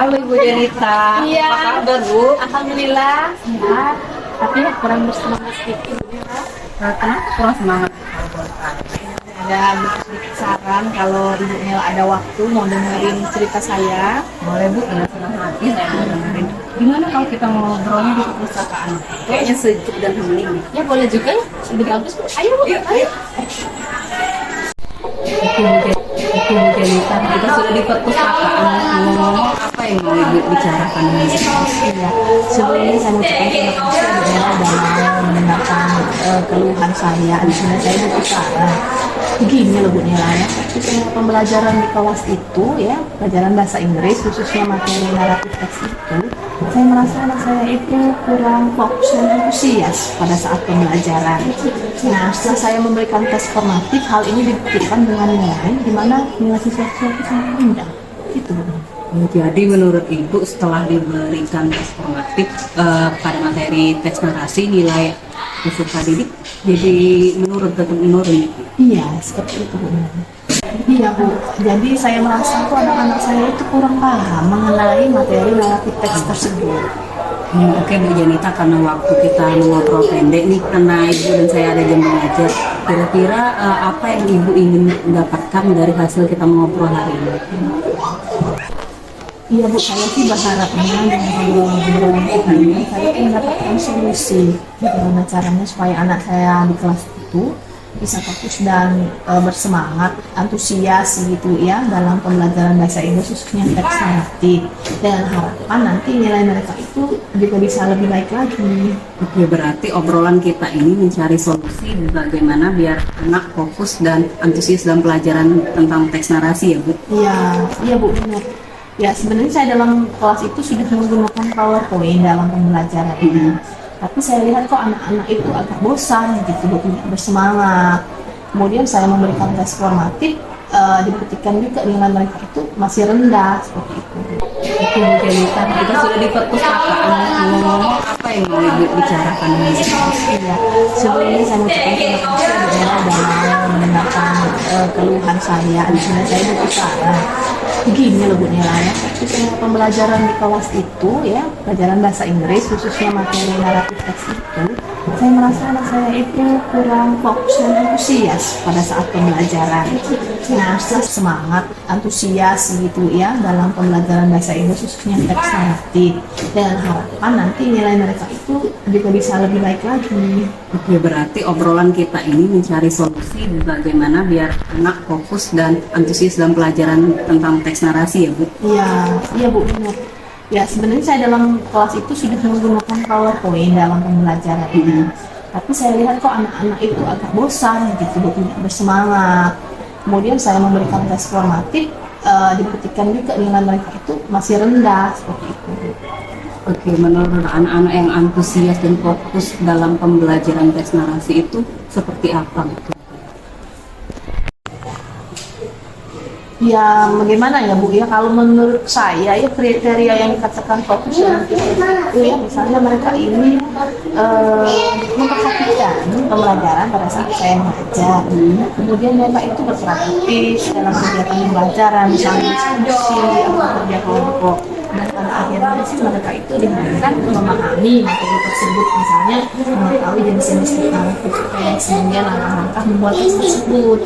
Halo Ibu Janita, Iya. apa kabar Bu? Alhamdulillah sehat, tapi kurang bersemangat sedikit ya. Kenapa kurang semangat? Ada sedikit saran kalau Ibu Nel ada waktu mau dengerin cerita saya. Boleh Bu, dengan senang hati saya mau dengerin. Gimana kalau kita ngobrolnya di perpustakaan? Kayaknya sejuk dan hening. Ya boleh juga ya, lebih bagus Bu. Ayo Bu, ayo. Oke Bu Janita, kita sudah di perpustakaan. Ngomong apa yang mau Ibu bicarakan ini? Iya. Sebelumnya saya mau ucapkan terima kasih Bu Nel dalam mendengarkan keluhan saya. Di sini saya butuh saran. Begini loh Bu Nela ya, ketika pembelajaran di kelas itu ya, pelajaran bahasa Inggris khususnya materi naratif teks itu, saya merasa anak saya itu kurang fokus dan antusias pada saat pembelajaran. Nah, setelah saya memberikan tes formatif, hal ini dibuktikan dengan nilai di mana nilai siswa-siswa itu sangat rendah. Itu Bu. Jadi menurut Ibu setelah diberikan tes formatif pada materi teks narasi, nilai peserta didik jadi tetap menurun. Iya, seperti itu Bu. Iya Bu, jadi saya merasa tuh anak-anak saya itu kurang paham mengenai materi naratif teks tersebut. Oke Bu Janita, karena waktu kita ngobrol pendek nih, karena Ibu dan saya ada jam mengajar, kira-kira apa yang Ibu ingin dapatkan dari hasil kita ngobrol hari ini? Iya Bu, saya sih berharapnya dengan obrolan kita ini saya mendapatkan solusi bagaimana caranya supaya anak saya di kelas itu bisa fokus dan bersemangat, antusias gitu ya dalam pembelajaran bahasa Inggris khususnya teks naratif, dengan harapan nanti nilai mereka itu juga bisa lebih baik lagi. Oke, berarti obrolan kita ini mencari solusi bagaimana biar anak fokus dan antusias dalam pelajaran tentang teks narasi ya Bu? Iya Bu, benar. Ya sebenarnya saya dalam kelas itu sudah menggunakan PowerPoint dalam pembelajaran ini. Tapi saya lihat kok anak-anak itu agak bosan gitu, tidak bersemangat. Kemudian saya memberikan tes formatif, dibuktikan juga nilai mereka itu masih rendah seperti itu. Oke Bu Janita, kita sudah di perpustakaan. Ngomong apa yang mau Ibu bicarakan ini? Iya, sebelumnya saya mengucapkan terima kasih Bu Nela dalam mendengarkan keluhan saya. Di sini saya butuh saran. Begini loh Bu Nela ya, ketika pembelajaran di kelas itu ya, pelajaran bahasa Inggris khususnya materi naratif teks itu, saya merasa anak saya itu kurang fokus dan antusias pada saat pembelajaran. Nah, setelah semangat, antusias gitu ya dalam pembelajaran bahasa Inggris khususnya teks naratif, dengan harapan nanti nilai mereka itu juga bisa lebih baik lagi. Oke, berarti obrolan kita ini mencari solusi bagaimana biar anak fokus dan antusias dalam pelajaran tentang teks narasi ya Bu? Iya Bu, benar. Ya sebenarnya saya dalam kelas itu sudah menggunakan PowerPoint dalam pembelajaran ini. Tapi saya lihat kok anak-anak itu agak bosan gitu, tidak bersemangat. Kemudian saya memberikan tes formatif, dibuktikan juga nilai mereka itu masih rendah seperti itu. Oke, menurut anak-anak yang antusias dan fokus dalam pembelajaran teks narasi itu seperti apa? Ya bagaimana ya Bu ya, kalau menurut saya ya kriteria yang dikatakan fokus dan antusias itu ya misalnya mereka ini memperhatikan pembelajaran pada saat saya mengajar, kemudian mereka itu berperan aktif dalam kegiatan pembelajaran misalnya diskusi atau kerja kelompok, dan pada akhirnya sih mereka itu diharapkan memahami materi tersebut, misalnya mengetahui jenis-jenis naratif yang kemudian langkah-langkah membuat teks tersebut.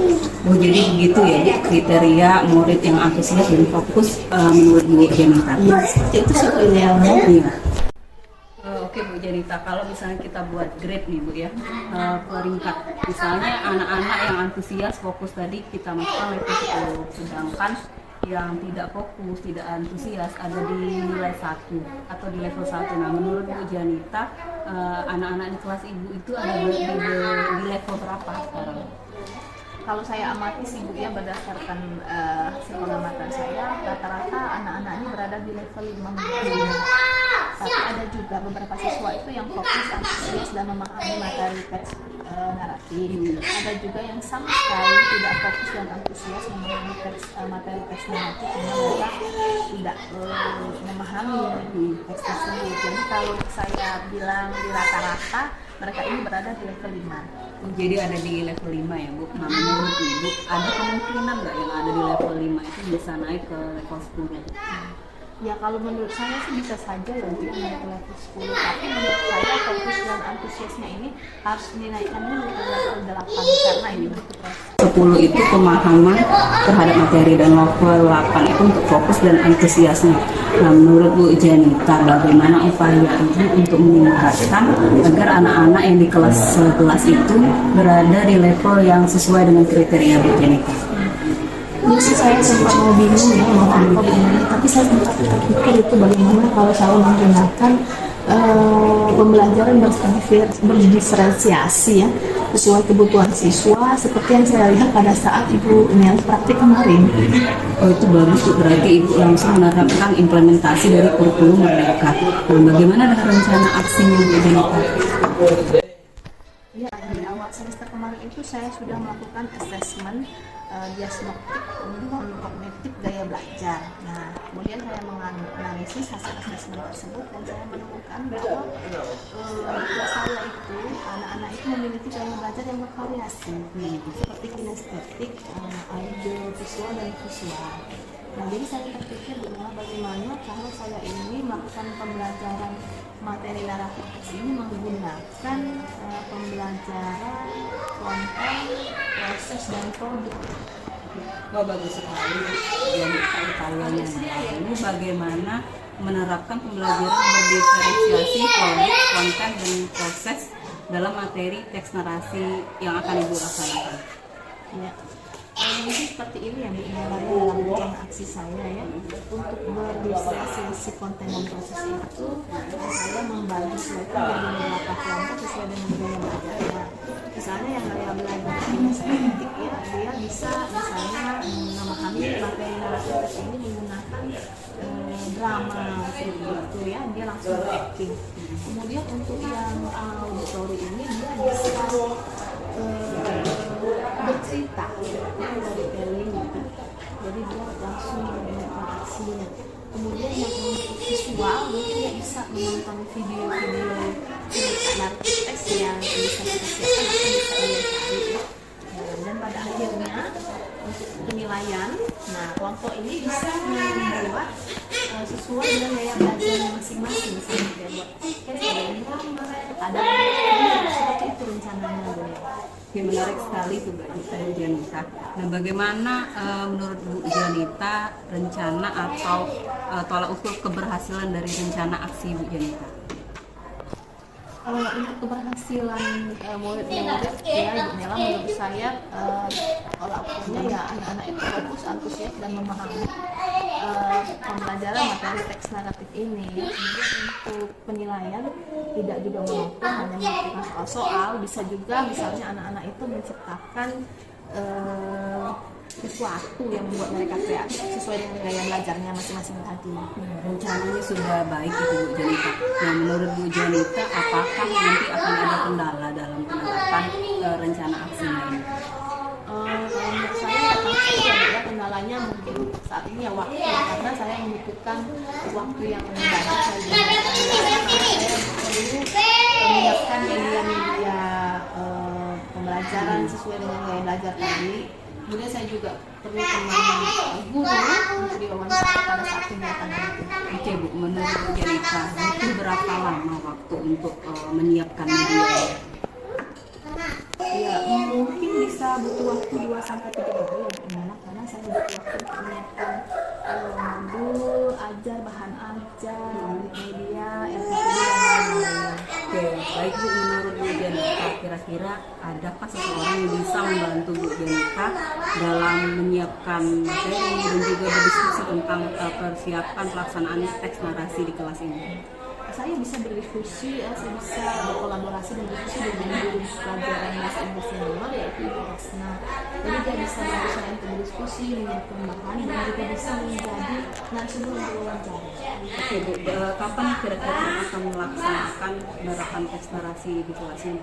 Oh, jadi begitu ya Bu, kriteria murid yang antusias dan fokus menurut Bu Janita? Iya, seperti itu sih idealnya. Iya. Oke Bu Janita, kalau misalnya kita buat grade nih Bu ya, peringkat misalnya anak-anak yang antusias fokus tadi kita masukkan level 10, sedangkan yang tidak fokus, tidak antusias ada di nilai 1 atau di level 1. Nah menurut Bu Janita, anak-anak di kelas Ibu itu ada di level berapa sekarang? Kalau saya amati sih Bu ya, berdasarkan hasil pengamatan saya, rata-rata anak-anak ini berada di level 5. Tapi ada juga beberapa siswa itu yang fokus, antusias dan memahami materi teks naratif. Ada juga yang sama sekali tidak fokus dan antusias memahami materi teks naratif, karena mereka tidak memahami teks tersebut. Jadi kalau saya bilang di rata-rata, mereka ini berada di level 5. Jadi ada di level 5 ya Bu. Nah menurut Ibu ada kemungkinan nggak yang ada di level 5 itu bisa naik ke level 10? Ya kalau menurut saya sih bisa saja ya Bu yang naik ke level 10, tapi menurut saya fokus dan antusiasnya ini harus dinaikkan dulu ke level 8 karena ini butuh proses. 10 itu pemahaman terhadap materi dan level 8 itu untuk fokus dan antusiasnya. Nah, menurut Bu Janita, bagaimana upaya Ibu untuk meningkatkan agar anak-anak yang di kelas 11 itu berada di level yang sesuai dengan kriteria Bu Janita? Jadi sih saya sempat mau bingung ya mau apa begini, tapi saya sempat terpikir itu bagaimana kalau saya menggunakan pembelajaran berdiferensiasi ya sesuai kebutuhan siswa seperti yang saya lihat pada saat Ibu Niel praktik kemarin. Oh, itu bagus Bu, berarti Ibu langsung menerapkan implementasi dari kurikulum Merdeka. Nah, bagaimana dengan rencana aksinya Bu Janita? Ya, di awal semester kemarin itu saya sudah melakukan assessment diagnostik kognitif gaya belajar. Nah, kemudian saya menganalisis hasil assessment tersebut dan saya menemukan bahwa saya itu anak-anak itu memiliki gaya belajar yang bervariasi, seperti kinestetik, audio, visual dan visual. Nah, jadi saya terpikir bagaimana kalau saya ini melakukan pembelajaran materi naratif ini menggunakan pembelajaran konten, proses dan produk. Oh, bagus sekali. Jadi upayanya ini bagaimana menerapkan pembelajaran berdiferensiasi produk, konten dan proses dalam materi teks narasi yang akan Ibu laksanakan. Ya. Jadi seperti ini ya Bu, dalam rencana aksi saya ya untuk berdiferensiasi konten dan proses itu saya membagi mereka jadi beberapa kelompok sesuai dengan gaya belajarnya. Misalnya yang gaya belajar kinestetik ya, dia bisa misalnya memahami materi naratif ini menggunakan drama seperti itu ya, dia langsung acting. Kemudian untuk yang auditori ini dia bisa bercerita storytelling gitu. Jadi dia langsung menggunakan aksinya. Kemudian yang untuk visual mungkin dia bisa menonton video-video naratif teks yang bisa kita siapkan atau bisa dia cari ya. Dan pada akhirnya untuk penilaian, nah kelompok ini bisa membuat sesuai dengan gaya belajar masing-masing. Misalnya dia buat ada seperti itu rencananya Bu. Ya, menarik sekali tuh Bu Janita. Nah, bagaimana menurut Bu Janita rencana atau tolak ukur keberhasilan dari rencana aksi Bu Janita? Untuk keberhasilan murid-murid ya Bu Nela, menurut saya tolak ukurnya ya anak-anak itu fokus, antusias dan memahami pembelajaran materi teks naratif ini. Kemudian untuk penilaian tidak juga monoton hanya menentukan soal-soal, bisa juga misalnya anak-anak itu menciptakan sesuatu yang membuat mereka kreatif sesuai dengan gaya belajarnya masing-masing tadi. Rencananya sudah baik itu Bu Janita. Nah, menurut Bu Janita, apakah nanti akan ada kendala dalam penerapan rencana aksinya ini? Kalau menurut saya pasti ya kendalanya mungkin saat ini ya waktu, karena saya membutuhkan waktu yang lebih banyak saya gunakan karena saya perlu menyiapkan media pembelajaran sesuai dengan gaya belajar tadi. Kemudian saya juga perlu teman guru untuk diwawancara pada saat kegiatan itu. Oke Bu, menurut Bu Janita, butuh berapa lama waktu untuk menyiapkan media? Ya mungkin bisa butuh waktu 2-3 hari ya Bu Nana, karena saya butuh waktu untuk menyiapkan modul, ajar, bahan ajar, media, LPD dan lain-lain. Oke, baik Bu, menurut Bu Janita, kira-kira adakah seseorang yang bisa membantu Bu Janita dalam menyiapkan materi dan juga berdiskusi tentang persiapan pelaksanaan teks narasi di kelas ini? Saya bisa berdiskusi, saya bisa berkolaborasi dan diskusi dengan guru pelajaran bahasa Inggris senior yaitu Ibu Hasna. Jadi dia bisa bantu saya untuk berdiskusi, menyiapkan bahan dan juga bisa menjadi narasumber untuk wawancara. Oke Bu, kapan kira-kira akan melaksanakan penerapan teks narasi di kelas ini?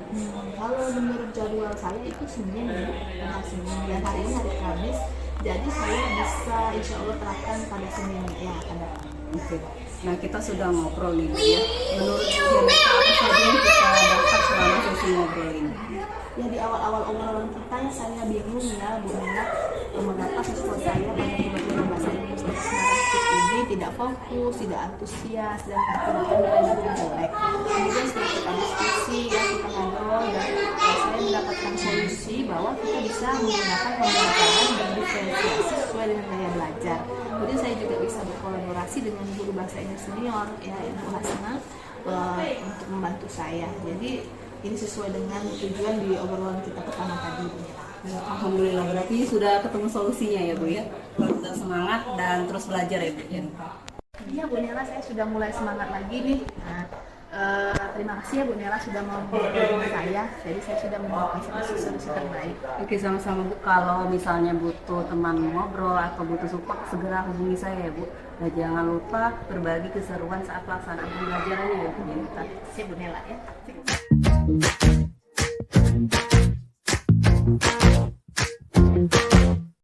Kalau menurut jadwal saya itu Senin ya, Senin dan hari ini hari Kamis. Jadi saya bisa insya Allah terapkan pada Senin yang akan datang. Oke. Nah, kita sudah ngobrol nih Bu ya. Menurut Bu Janita, apa saja yang kita dapat selama sesi ngobrol ini? Ya di awal-awal obrolan kita ya saya bingung ya Bu Nela mengapa siswa saya banyak tiba-tiba bahasa Inggris teks naratif ini tidak fokus, tidak antusias, dan tidak nilai jelek. Kemudian setelah kita diskusi, ya kita ngobrol, dan saya mendapatkan solusi bahwa kita bisa menggunakan pembelajaran dan diferensiasi sesuai dengan gaya belajar. Kemudian saya juga bisa berkolaborasi dengan guru bahasa Inggris senior, ya Ibu Hasna, untuk membantu saya. Jadi ini sesuai dengan tujuan di obrolan kita pertama tadi. Alhamdulillah, berarti sudah ketemu solusinya ya Bu ya. Tetap semangat dan terus belajar ya Bu ya. Iya Bu Nela, saya sudah mulai semangat lagi nih. Nah, terima kasih ya Bu Nela sudah mau menghubungi saya. Jadi saya sudah menemukan solusi terbaik. Oke, sama-sama Bu. Kalau misalnya butuh teman ngobrol atau butuh support, segera hubungi saya ya Bu. Dan jangan lupa berbagi keseruan saat pelaksanaan pembelajarannya ya Bu Jenita. Siap Bu Nela ya.